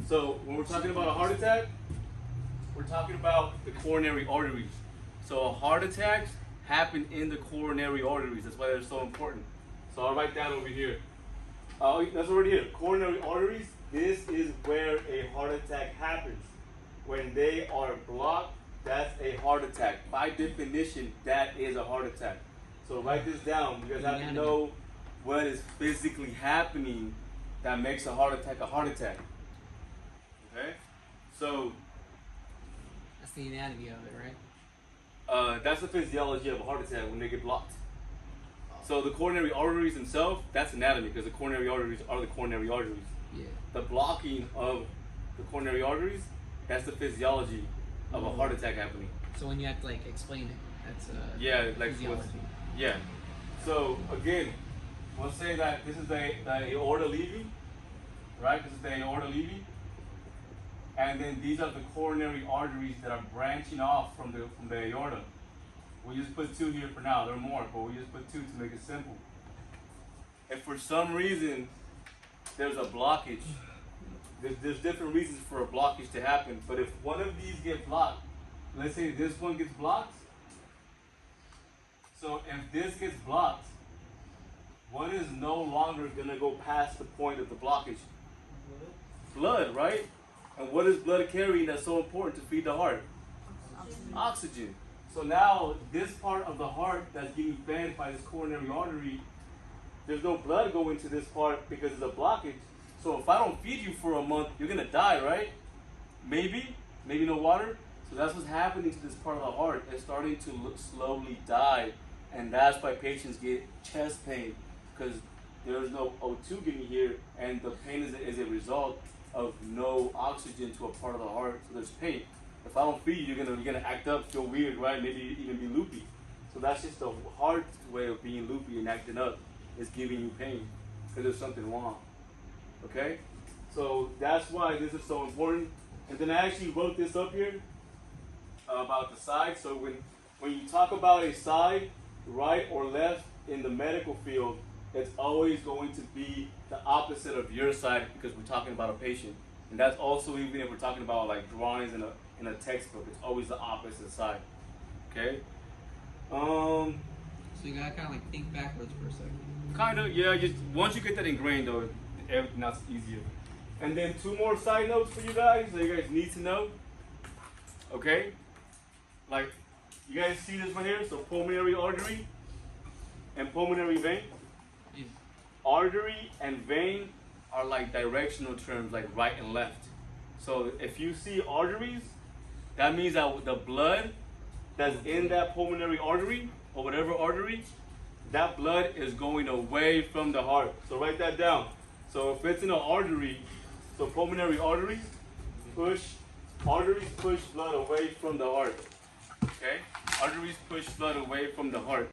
So when we're talking about a heart attack, we're talking about the coronary arteries. So heart attacks happen in the coronary arteries. That's why they're so important. So I'll write that over here. That's already here. Coronary arteries, this is where a heart attack happens. When they are blocked, that's a heart attack. By definition, that is a heart attack. So write this down. You guys have to know what is physically happening that makes a heart attack a heart attack. Okay? So that's the anatomy of it, right? that's the physiology of a heart attack when they get blocked. So the coronary arteries themselves, that's anatomy, because the coronary arteries are the coronary arteries. Yeah. The blocking of the coronary arteries, that's the physiology of a heart attack happening. So when you have to like explain it, that's yeah, like physiology. Yeah. So again, we'll say that this is the aorta leaving, right? This is the aorta leaving, and then these are the coronary arteries that are branching off from the aorta. We just put 2 here for now. There are more, but we just put 2 to make it simple. If for some reason there's a blockage, there's different reasons for a blockage to happen. But if one of these get blocked, let's say this one gets blocked. So if this gets blocked, what is no longer going to go past the point of the blockage? Blood, right? And what is blood carrying that's so important to feed the heart? Oxygen. So now this part of the heart that's getting fed by this coronary artery, there's no blood going to this part because it's a blockage. So if I don't feed you for a month, you're going to die, right? Maybe no water. So that's what's happening to this part of the heart. It's starting to slowly die. And that's why patients get chest pain, because there's no O2 getting here, and the pain is a result of no oxygen to a part of the heart. So there's pain. If I don't feed you, you're gonna act up, feel weird, right? Maybe even be loopy. So that's just the heart's way of being loopy and acting up, is giving you pain because there's something wrong. Okay? So that's why this is so important. And then I actually wrote this up here about the side. So when you talk about a side, right or left in the medical field, it's always going to be the opposite of your side, because we're talking about a patient. And that's also even if we're talking about like drawings in a textbook, it's always the opposite side. Okay? So you gotta kind of like think backwards for a second. Kind of, yeah. Just once you get that ingrained, though, everything else is easier. And then 2 more side notes for you guys that you guys need to know. Okay? Like, you guys see this one here? So pulmonary artery and pulmonary vein. Yeah. Artery and vein are like directional terms, like right and left. So if you see arteries, that means that the blood that's in that pulmonary artery, or whatever artery, that blood is going away from the heart. So write that down. So if it's in an artery, so pulmonary arteries push blood away from the heart. Okay? Arteries push blood away from the heart.